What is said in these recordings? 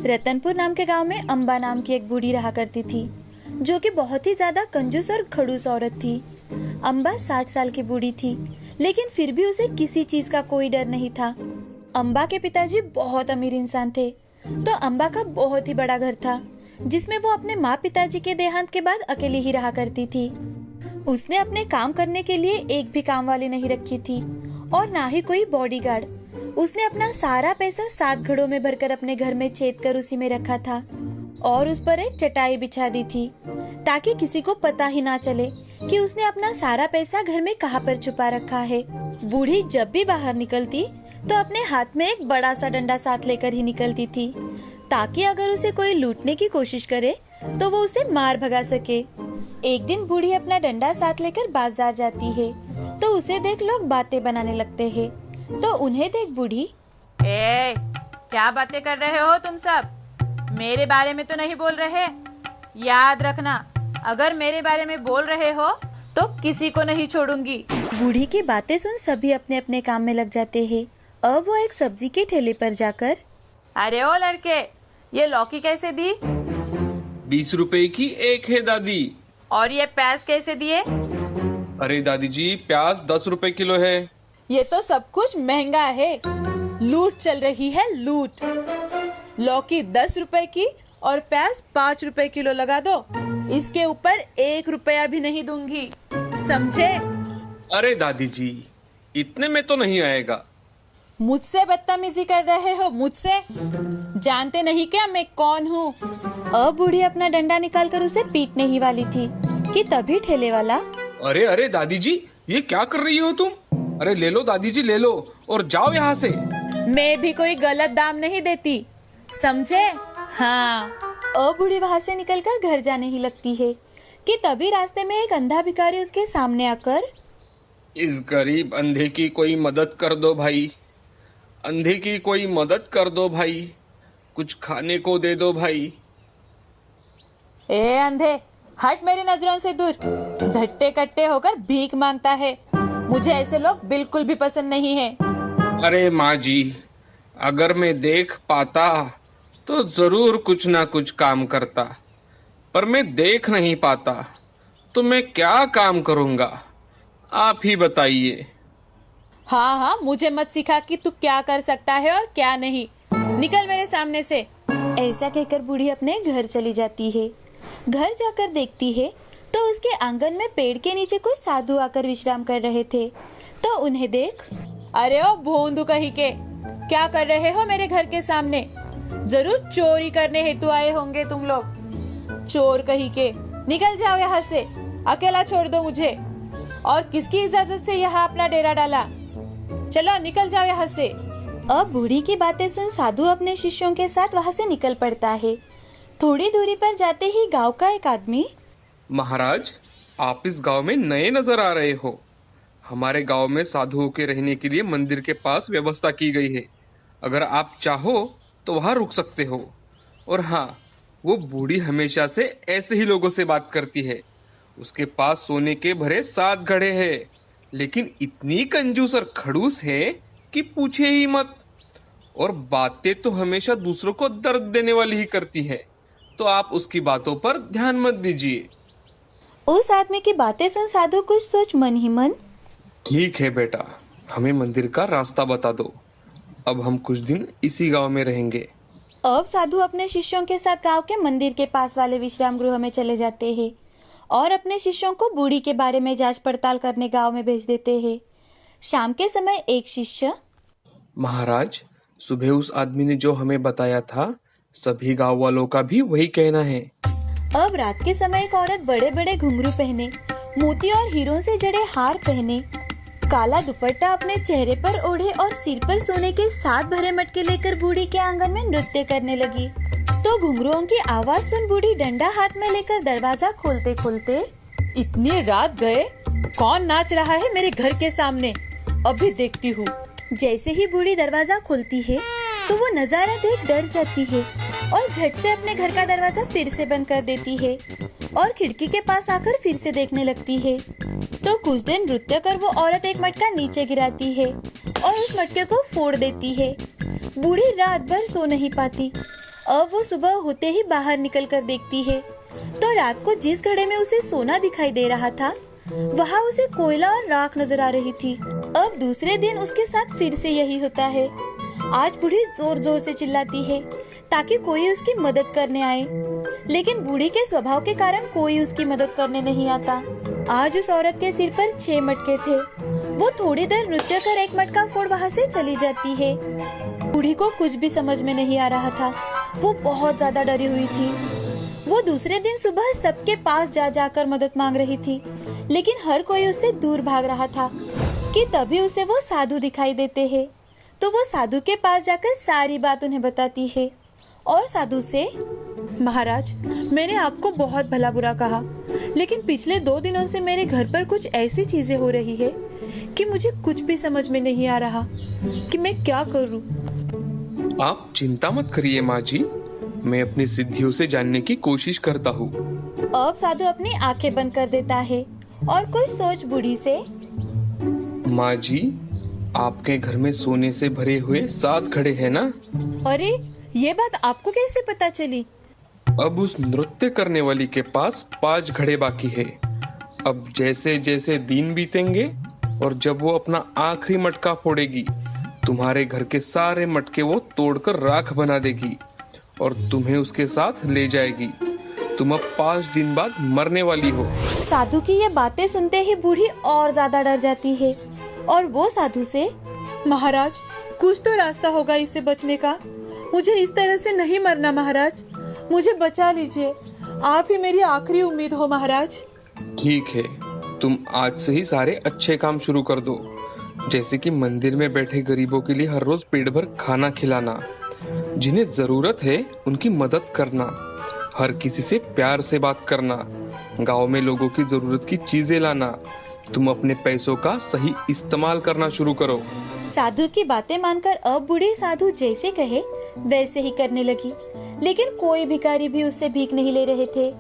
रतनपुर नाम के गांव में अम्बा नाम की एक बूढ़ी रहा करती थी, जो कि बहुत ही ज्यादा कंजूस और खड़ूस औरत थी। अम्बा 60 साल की बूढ़ी थी, लेकिन फिर भी उसे किसी चीज का कोई डर नहीं था। अम्बा के पिताजी बहुत अमीर इंसान थे, तो अम्बा का बहुत ही बड़ा घर था, जिसमें वो अपने माँ पिताजी के देहांत के बाद अकेली ही रहा करती थी। उसने अपने काम करने के लिए एक भी काम वाली नहीं रखी थी और ना ही कोई बॉडीगार्ड। उसने अपना सारा पैसा 7 घड़ों में भरकर अपने घर में छेद कर उसी में रखा था और उस पर एक चटाई बिछा दी थी, ताकि किसी को पता ही ना चले कि उसने अपना सारा पैसा घर में कहाँ पर छुपा रखा है। बूढ़ी जब भी बाहर निकलती तो अपने हाथ में एक बड़ा सा डंडा साथ लेकर ही निकलती थी, ताकि अगर उसे कोई लूटने की कोशिश करे तो वो उसे मार भगा सके। एक दिन बूढ़ी अपना डंडा साथ लेकर बाजार जाती है, तो उसे देख लोग बातें बनाने लगते हैं। तो उन्हें देख बूढ़ी, ए, क्या बातें कर रहे हो तुम सब? मेरे बारे में तो नहीं बोल रहे। याद रखना, अगर मेरे बारे में बोल रहे हो तो किसी को नहीं छोड़ूंगी। बूढ़ी की बातें सुन सभी अपने अपने काम में लग जाते हैं। अब वो एक सब्जी के ठेले पर जाकर, अरे ओ लड़के, ये लौकी कैसे दी? 20 रुपए की एक है दादी। और ये प्याज कैसे दिए? अरे दादी जी, प्याज 10 रुपए किलो है। ये तो सब कुछ महंगा है। लूट चल रही है, लूट। लौकी 10 रुपए की और प्याज 5 रुपए किलो लगा दो। इसके ऊपर 1 रुपया भी नहीं दूंगी, समझे? अरे दादी जी, इतने में तो नहीं आएगा। मुझसे बदतमीजी कर रहे हो? मुझसे जानते नहीं क्या मैं कौन हूँ? अब बूढ़ी अपना डंडा निकालकर उसे पीटने ही वाली थी कि तभी ठेले वाला, अरे अरे दादी जी, ये क्या कर रही हो तुम? अरे ले लो दादी जी, ले लो और जाओ यहाँ से। मैं भी कोई गलत दाम नहीं देती, समझे? हाँ। अब बूढ़ी वहाँ से निकलकर घर जाने ही लगती है कि तभी रास्ते में एक अंधा भिखारी उसके सामने आकर, इस गरीब अंधे की कोई मदद कर दो भाई, अंधे की कोई मदद कर दो भाई, कुछ खाने को दे दो भाई। ए अंधे, हट मेरी नजरों से दूर। धट्टे कट्टे होकर भीख मांगता है। मुझे ऐसे लोग बिल्कुल भी पसंद नहीं है। अरे माँ जी, अगर मैं देख पाता तो जरूर कुछ ना कुछ काम करता, पर मैं देख नहीं पाता तो मैं क्या काम करूँगा, आप ही बताइए। हाँ हाँ, मुझे मत सिखा कि तू क्या कर सकता है और क्या नहीं। निकल मेरे सामने से। ऐसा कहकर बूढ़ी अपने घर चली जाती है। घर जाकर देखती है तो उसके आंगन में पेड़ के नीचे कुछ साधु आकर विश्राम कर रहे थे। तो उन्हें देख, अरे ओ भोंदू कहीं के, क्या कर रहे हो मेरे घर के सामने? जरूर चोरी करने हेतु आए होंगे तुम लोग। चोर कहीं के, निकल जाओ यहाँ से, अकेला छोड़ दो मुझे। और किसकी इजाजत से यहाँ अपना डेरा डाला? चलो निकल जाओ यहाँ से। अब बूढ़ी की बातें सुन साधु अपने शिष्यों के साथ वहाँ से निकल पड़ता है। थोड़ी दूरी पर जाते ही गांव का एक आदमी, महाराज, आप इस गांव में नए नजर आ रहे हो। हमारे गांव में साधुओं के रहने के लिए मंदिर के पास व्यवस्था की गई है। अगर आप चाहो तो वहां रुक सकते हो। और हाँ, वो बूढ़ी हमेशा से ऐसे ही लोगों से बात करती है। उसके पास सोने के भरे 7 घड़े हैं, लेकिन इतनी कंजूस और खड़ूस है कि पूछे ही मत। और बातें तो हमेशा दूसरों को दर्द देने वाली ही करती है, तो आप उसकी बातों पर ध्यान मत दीजिए। उस आदमी की बातें सुन साधु कुछ सोच मन ही मन, ठीक है बेटा, हमें मंदिर का रास्ता बता दो। अब हम कुछ दिन इसी गांव में रहेंगे। अब साधु अपने शिष्यों के साथ गांव के मंदिर के पास वाले विश्राम गृह में चले जाते हैं और अपने शिष्यों को बूढ़ी के बारे में जांच पड़ताल करने गांव में भेज देते हैं। शाम के समय एक शिष्य, महाराज, सुबह उस आदमी ने जो हमें बताया था, सभी गांव वालों का भी वही कहना है। अब रात के समय एक औरत बड़े बड़े घुंघरू पहने, मोती और हीरों से जड़े हार पहने, काला दुपट्टा अपने चेहरे पर ओढ़े और सिर पर सोने के 7 भरे मटके लेकर बूढ़ी के आंगन में नृत्य करने लगी। तो घुंघरुओं की आवाज सुन बूढ़ी डंडा हाथ में लेकर दरवाजा खोलते खोलते, इतनी रात गए, कौन नाच रहा है मेरे घर के सामने? अभी देखती हूँ। जैसे ही बूढ़ी दरवाजा खोलती है तो वो नजारा देख डर जाती है और झट से अपने घर का दरवाजा फिर से बंद कर देती है और खिड़की के पास आकर फिर से देखने लगती है। तो कुछ दिन नृत्य कर वो औरत एक मटका नीचे गिराती है और उस मटके को फोड़ देती है। बूढ़ी रात भर सो नहीं पाती अब वो सुबह होते ही बाहर निकल कर देखती है तो रात को जिस घड़े में उसे सोना दिखाई दे रहा था वहाँ उसे कोयला और राख नजर आ रही थी। अब दूसरे दिन उसके साथ फिर से यही होता है। आज बूढ़ी जोर जोर से चिल्लाती है ताकि कोई उसकी मदद करने आए, लेकिन बूढ़ी के स्वभाव के कारण कोई उसकी मदद करने नहीं आता। आज उस औरत के सिर पर 6 मटके थे। वो थोड़ी देर नृत्य कर एक मटका फोड़ वहाँ से चली जाती है। बूढ़ी को कुछ भी समझ में नहीं आ रहा था। वो बहुत ज्यादा डरी हुई थी। वो दूसरे दिन सुबह सबके पास जा जाकर मदद मांग रही थी, लेकिन हर कोई उससे दूर भाग रहा था कि तभी उसे वो साधु दिखाई देते हैं। तो वो साधु के पास जाकर सारी बात उन्हें बताती है और साधु से, महाराज, मैंने आपको बहुत भला बुरा कहा, लेकिन पिछले 2 दिनों से मेरे घर पर कुछ ऐसी चीजें हो रही है कि मुझे कुछ भी समझ में नहीं आ रहा कि मैं क्या करूं। आप चिंता मत करिए माँ जी, मैं अपनी सिद्धियों से जानने की कोशिश करता हूँ। अब साधु अपनी आंखें बंद कर देता है और कुछ सोच बूढ़ी से, माँ जी, आपके घर में सोने से भरे हुए 7 घड़े हैं ना? अरे, ये बात आपको कैसे पता चली? अब उस नृत्य करने वाली के पास 5 घड़े बाकी है। अब जैसे जैसे दिन बीतेंगे और जब वो अपना आखिरी मटका फोड़ेगी, तुम्हारे घर के सारे मटके वो तोड़कर राख बना देगी और तुम्हें उसके साथ ले जाएगी। तुम अब 5 दिन बाद मरने वाली हो। साधु की ये बातें सुनते ही बूढ़ी और ज्यादा डर जाती है और वो साधु से, महाराज, कुछ तो रास्ता होगा इससे बचने का। मुझे इस तरह से नहीं मरना महाराज, मुझे बचा लीजिए। आप ही मेरी आखिरी उम्मीद हो महाराज। ठीक है, तुम आज से ही सारे अच्छे काम शुरू कर दो, जैसे कि मंदिर में बैठे गरीबों के लिए हर रोज पेट भर खाना खिलाना, जिन्हें जरूरत है उनकी मदद करना, हर किसी से प्यार से बात करना, गांव में लोगों की जरूरत की चीजें लाना। तुम अपने पैसों का सही इस्तेमाल करना शुरू करो। साधु की बातें मानकर अब बूढ़ी साधु जैसे कहे वैसे ही करने लगी, लेकिन कोई भिखारी भी उससे भीख नहीं ले रहे थे,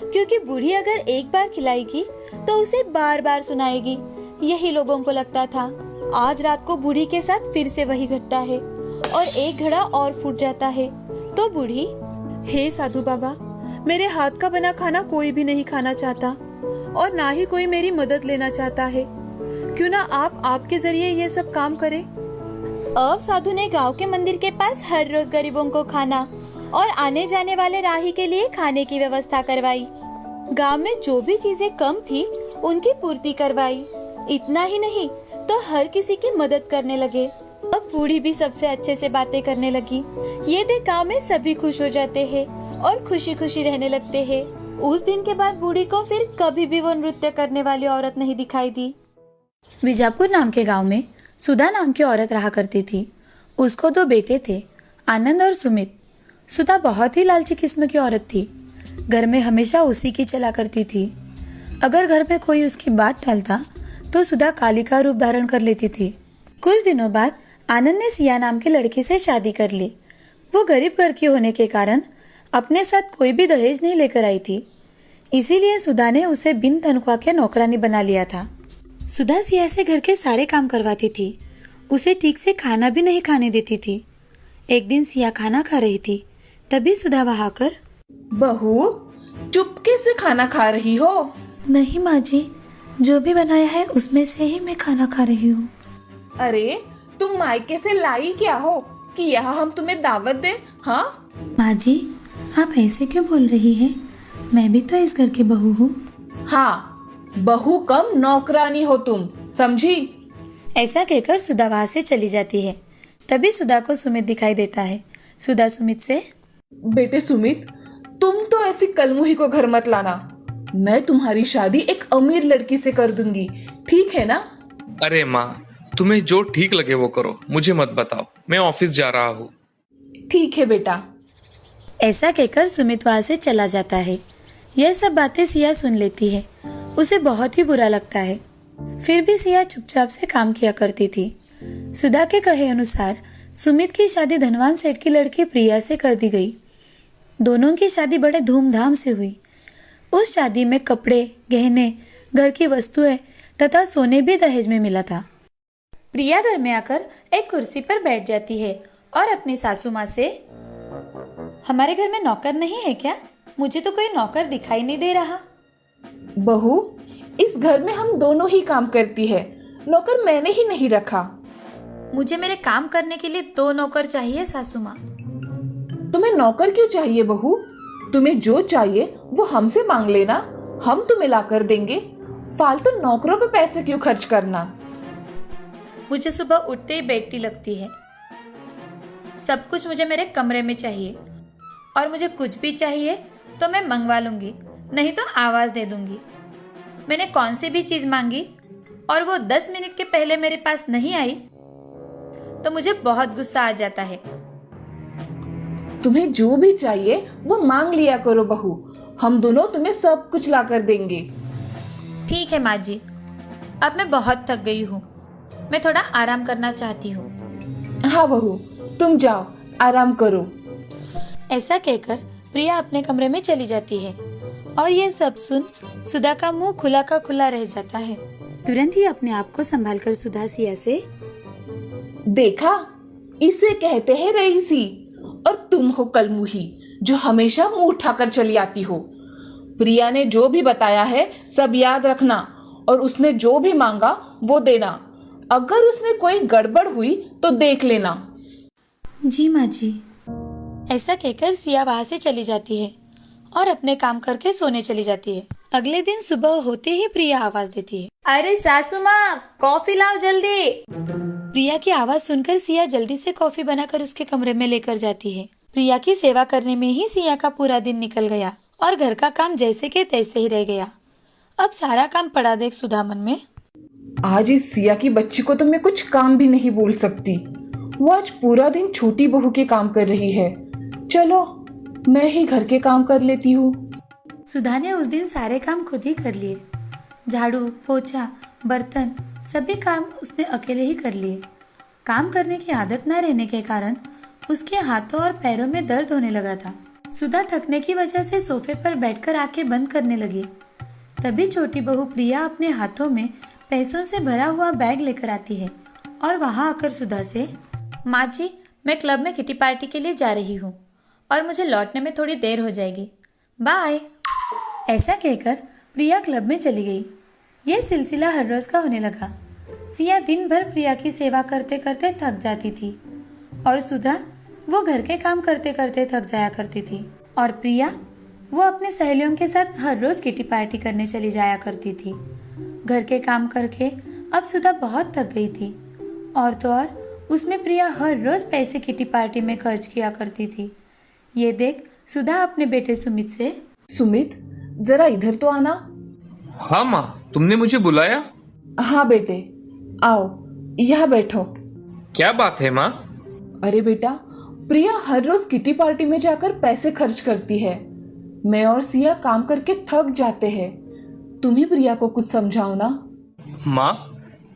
क्योंकि बूढ़ी अगर एक बार खिलाएगी तो उसे बार बार सुनाएगी। यही लोगों को लगता था। आज रात को बूढ़ी के साथ फिर से वही घटता है और एक घड़ा और फूट जाता है। तो बूढ़ी, हे साधु बाबा, मेरे हाथ का बना खाना कोई भी नहीं खाना चाहता और ना ही कोई मेरी मदद लेना चाहता है। क्यों ना आप आपके जरिए ये सब काम करें। अब साधु ने गांव के मंदिर के पास हर रोज गरीबों को खाना और आने जाने वाले राही के लिए खाने की व्यवस्था करवाई। गांव में जो भी चीजें कम थी उनकी पूर्ति करवाई। इतना ही नहीं तो हर किसी की मदद करने लगे। अब बूढ़ी भी सबसे अच्छे से बातें करने लगी। ये देख गांव में सभी खुश हो जाते हैं और खुशी खुशी रहने लगते हैं। उस दिन के बाद बूढ़ी को फिर कभी भी वो नृत्य करने वाली औरत नहीं दिखाई दी। विजापुर नाम के गांव में सुधा नाम की औरत रहा करती थी। उसको 2 बेटे थे, आनंद और सुमित। सुधा बहुत ही लालची किस्म की औरत थी। घर में हमेशा उसी की चला करती थी। अगर घर में कोई उसकी बात टालता तो सुधा काली का रूप धारण कर लेती थी। कुछ दिनों बाद आनंद ने सिया नाम की लड़की से शादी कर ली। वो गरीब घर की होने के कारण अपने साथ कोई भी दहेज नहीं लेकर आई थी, इसीलिए सुधा ने उसे बिन तनख्वाह के नौकरानी बना लिया था। सुधा सिया से घर के सारे काम करवाती थी। उसे ठीक से खाना भी नहीं खाने देती थी। एक दिन सिया खाना खा रही थी, तभी सुधा वहां आकर, बहू, चुपके से खाना खा रही हो? नहीं माँ जी, जो भी बनाया है उसमें से ही मैं खाना खा रही हूँ। अरे, तुम मायके से लाई क्या हो कि यहाँ हम तुम्हें दावत दें? हाँ माँ जी, आप ऐसे क्यों बोल रही हैं? मैं भी तो इस घर की बहू हूँ। हाँ, बहू कम नौकरानी हो तुम, समझी? ऐसा कहकर सुधा वहाँ से चली जाती है। तभी सुधा को सुमित दिखाई देता है। सुधा सुमित से, बेटे सुमित, तुम तो ऐसी कलमुही को घर मत लाना। मैं तुम्हारी शादी एक अमीर लड़की से कर दूंगी, ठीक है ना? अरे माँ, तुम्हें जो ठीक लगे वो करो, मुझे मत बताओ, मैं ऑफिस जा रहा हूँ। ठीक है बेटा। ऐसा कहकर सुमित वहाँ से चला जाता है। यह सब बातें सिया सुन लेती है। उसे बहुत ही बुरा लगता है। फिर भी सिया चुपचाप से काम किया करती थी। सुधा के कहे अनुसार सुमित की शादी धनवान सेठ की लड़की प्रिया से कर दी गई। दोनों की शादी बड़े धूमधाम से हुई। उस शादी में कपड़े, गहने, घर की वस्तुएं तथा सोने भी दहेज में मिला था। प्रिया घर में आकर एक कुर्सी पर बैठ जाती है और अपनी सासू माँ से, हमारे घर में नौकर नहीं है क्या? मुझे तो कोई नौकर दिखाई नहीं दे रहा। बहू, इस घर में हम दोनों ही काम करती है, नौकर मैंने ही नहीं रखा। मुझे मेरे काम करने के लिए 2 नौकर चाहिए सासू माँ। तुम्हें नौकर क्यों चाहिए बहू? तुम्हें जो चाहिए वो हमसे मांग लेना, हम तुम्हें ला कर देंगे। फालतू नौकरों पे पैसे क्यों खर्च करना? मुझे सुबह उठते ही बेटी लगती है। सब कुछ मुझे मेरे कमरे में चाहिए, और मुझे कुछ भी चाहिए तो मैं मंगवा लूंगी, नहीं तो आवाज दे दूंगी। मैंने कौन सी भी चीज मांगी और वो 10 मिनट के पहले मेरे पास नहीं आई तो मुझे बहुत गुस्सा आ जाता है। तुम्हें जो भी चाहिए वो मांग लिया करो बहू, हम दोनों तुम्हें सब कुछ ला कर देंगे। ठीक है माँ जी, अब मैं बहुत थक गई हूँ, मैं थोड़ा आराम करना चाहती हूँ। हाँ बहू, तुम जाओ आराम करो। ऐसा कहकर प्रिया अपने कमरे में चली जाती है और ये सब सुन सुधा का मुंह खुला का खुला रह जाता है। तुरंत ही अपने आप को संभालकर सुधा सिया से, देखा, इसे कहते हैं रईसी, और तुम हो कलमुही जो हमेशा मुंह उठाकर चली आती हो। प्रिया ने जो भी बताया है सब याद रखना, और उसने जो भी मांगा वो देना। अगर उसमें कोई गड़बड़ हुई तो देख लेना। जी माँ जी। ऐसा कहकर सिया वहाँ से चली जाती है और अपने काम करके सोने चली जाती है। अगले दिन सुबह होते ही प्रिया आवाज देती है, अरे सासू माँ, कॉफी लाओ जल्दी। प्रिया की आवाज सुनकर सिया जल्दी से कॉफी बनाकर उसके कमरे में लेकर जाती है। प्रिया की सेवा करने में ही सिया का पूरा दिन निकल गया और घर का काम जैसे के तैसे ही रह गया। अब सारा काम पड़ा देख सुधा मन में, आज इस सिया की बच्ची को तो मैं कुछ काम भी नहीं बोल सकती। वो आज पूरा दिन छोटी बहू के काम कर रही है। चलो मैं ही घर के काम कर लेती हूँ। सुधा ने उस दिन सारे काम खुद ही कर लिए। झाड़ू, पोछा, बर्तन, सभी काम उसने अकेले ही कर लिए। काम करने की आदत न रहने के कारण उसके हाथों और पैरों में दर्द होने लगा था। सुधा थकने की वजह से सोफे पर बैठकर आंखें बंद करने लगी। तभी छोटी बहू प्रिया अपने हाथों में पैसों से भरा हुआ बैग लेकर आती है और वहां आकर सुधा से, माँ जी, मैं क्लब में किटी पार्टी के लिए जा रही हूँ और मुझे लौटने में थोड़ी देर हो जाएगी, बाय। ऐसा कहकर प्रिया क्लब में चली गई। यह सिलसिला हर रोज का होने लगा। सिया दिन भर प्रिया की सेवा करते करते थक जाती थी और सुधा वो घर के काम करते करते थक जाया करती थी, और प्रिया वो अपने सहेलियों के साथ हर रोज किटी पार्टी करने चली जाया करती थी। घर के काम करके अब सुधा बहुत थक गई थी, और तो और उसमें प्रिया हर रोज पैसे किटी पार्टी में खर्च किया करती थी। ये देख सुधा अपने बेटे सुमित से, सुमित, जरा इधर तो आना। हाँ माँ, तुमने मुझे बुलाया? हाँ बेटे, आओ यहाँ बैठो। क्या बात है माँ? अरे बेटा, प्रिया हर रोज किटी पार्टी में जाकर पैसे खर्च करती है। मैं और सिया काम करके थक जाते हैं। तुम ही प्रिया को कुछ समझाओ ना। माँ,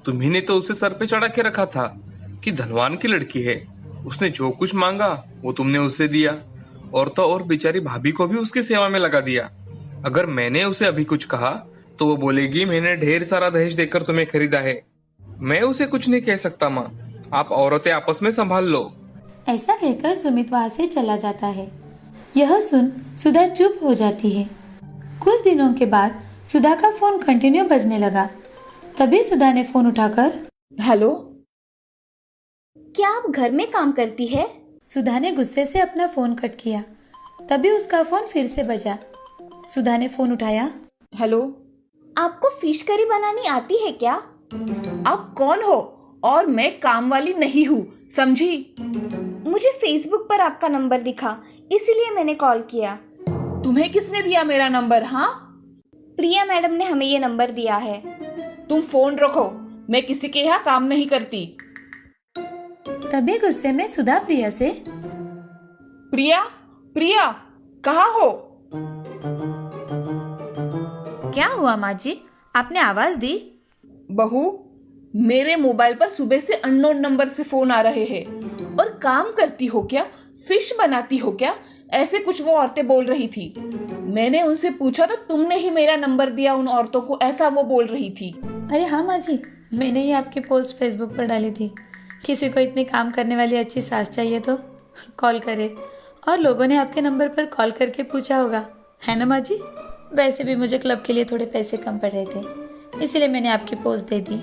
तुम्ही ने तो उसे सर पे चढ़ा के रखा था कि धनवान की लड़की है, उसने जो कुछ मांगा वो तुमने उसे दिया, और तो और बेचारी भाभी को भी उसकी सेवा में लगा दिया। अगर मैंने उसे अभी कुछ कहा तो वो बोलेगी मैंने ढेर सारा दहेज देकर तुम्हें खरीदा है। मैं उसे कुछ नहीं कह सकता माँ, आप औरतें आपस में संभाल लो। ऐसा कहकर सुमित वहां से चला जाता है। यह सुन सुधा चुप हो जाती है। कुछ दिनों के बाद सुधा का फोन कंटिन्यू बजने लगा। तभी सुधा ने फोन उठाकर, हेलो, क्या आप घर में काम करती है? सुधा ने गुस्से से अपना फोन कट किया। तभी उसका फोन फिर से बजा। सुधा ने फोन उठाया, हेलो, आपको फिश करी बनानी आती है क्या? आप कौन हो? और मैं काम वाली नहीं हूँ, समझी? मुझे फेसबुक पर आपका नंबर दिखा, इसीलिए मैंने कॉल किया। तुम्हें किसने दिया मेरा नंबर? हाँ, प्रिया मैडम ने हमें ये नंबर दिया है। तुम फोन रखो, मैं किसी के यहाँ काम नहीं करती। तभी गुस्से में सुधा प्रिया से, प्रिया, प्रिया, कहाँ हो? क्या हुआ माँ जी, आपने आवाज दी? बहू, मेरे मोबाइल पर सुबह से अननोन नंबर से फोन आ रहे हैं। और काम करती हो क्या? फिश बनाती हो क्या? ऐसे कुछ वो औरतें बोल रही थी। मैंने उनसे पूछा तो तुमने ही मेरा नंबर दिया उन औरतों को, ऐसा वो बोल रही थी। अरे हाँ माँ जी, मैंने ही आपकी पोस्ट फेसबुक पर डाली थी। किसी को इतनी काम करने वाली अच्छी सास चाहिए तो कॉल करे, और लोगों ने आपके नंबर पर कॉल करके पूछा होगा, है ना माँ जी? वैसे भी मुझे क्लब के लिए थोड़े पैसे कम पड़ रहे थे, इसीलिए मैंने आपकी पोस्ट दे दी।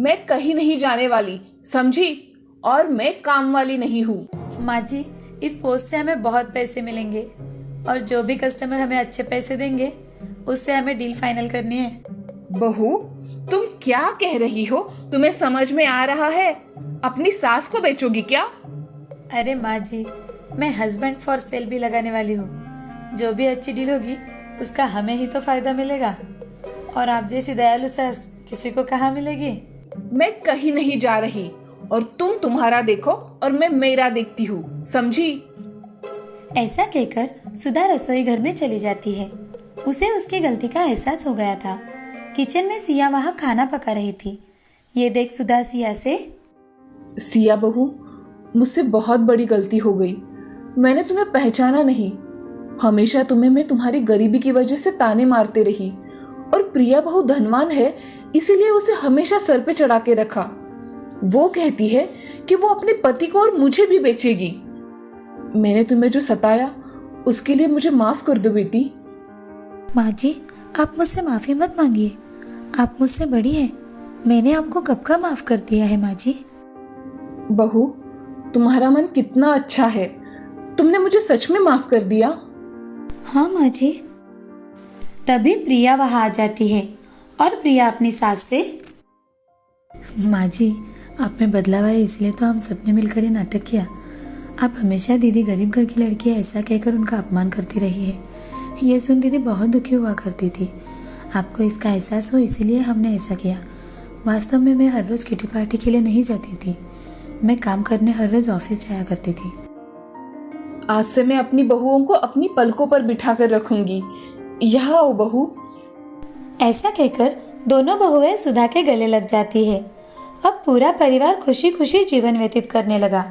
मैं कहीं नहीं जाने वाली, समझी? और मैं काम वाली नहीं हूँ। माँ जी, इस पोस्ट से हमें बहुत पैसे मिलेंगे और जो भी कस्टमर हमें अच्छे पैसे देंगे उससे हमें डील फाइनल करनी है। बहू, तुम क्या कह रही हो? तुम्हें समझ में आ रहा है? अपनी सास को बेचोगी क्या? अरे माँ जी, मैं हस्बैंड फॉर सेल भी लगाने वाली हूँ। जो भी अच्छी डील होगी उसका हमें ही तो फायदा मिलेगा, और आप जैसी दयालु सास किसी को कहाँ मिलेगी। मैं कहीं नहीं जा रही, और तुम तुम्हारा देखो और मैं मेरा देखती हूँ, समझी? ऐसा कहकर सुधा रसोई घर में चली जाती है। उसे उसकी गलती का एहसास हो गया था। किचन में सिया वहाँ खाना पका रही थी। ये देख सुधा सिया से, सिया बहू, मुझसे बहुत बड़ी गलती हो गई। मैंने तुम्हें पहचाना नहीं। हमेशा तुम्हें मैं तुम्हारी गरीबी की वजह से ताने मारते रही, और प्रिया बहू धनवान है, इसीलिए उसे हमेशा सर पे चढ़ा के रखा। वो कहती है कि वो अपने पति को और मुझे भी बेचेगी। मैंने तुम्हें जो सताया उसके लिए मुझे माफ कर दो बेटी। माँ जी, आप मुझसे माफ़ी मत मांगिए। आप मुझसे बड़ी हैं। मैंने आपको कब का माफ़ कर दिया है माँ जी। बहू, तुम्हारा मन कितना अच्छा है। तुमने मुझे सच में माफ कर दिया। हाँ माँ जी। तभी प्रिया वहाँ आ जाती है और प्रिया अपनी सास से, माँ जी, आप में बदलाव आया इसलिए तो हम सबने मिलकर ये नाटक किया। आप हमेशा दीदी गरीब घर की लड़की है ऐसा कहकर उनका अपमान करती रही है। ये सुन दीदी बहुत दुखी हुआ करती थी। आपको इसका एहसास हो इसीलिए हमने ऐसा किया। वास्तव में मैं हर रोज़ किटी पार्टी के लिए नहीं जाती थी। मैं काम करने हर रोज़ ऑफिस जाया करती थी। आज से मैं अपनी बहुओं को अपनी पलकों पर बिठा कर रखूंगी। यहाँ आओ बहू। ऐसा कहकर दोनों बहुएं सुधा के गले लग जाती है। अब पूरा परिवार खुशी खुशी जीवन व्यतीत करने लगा।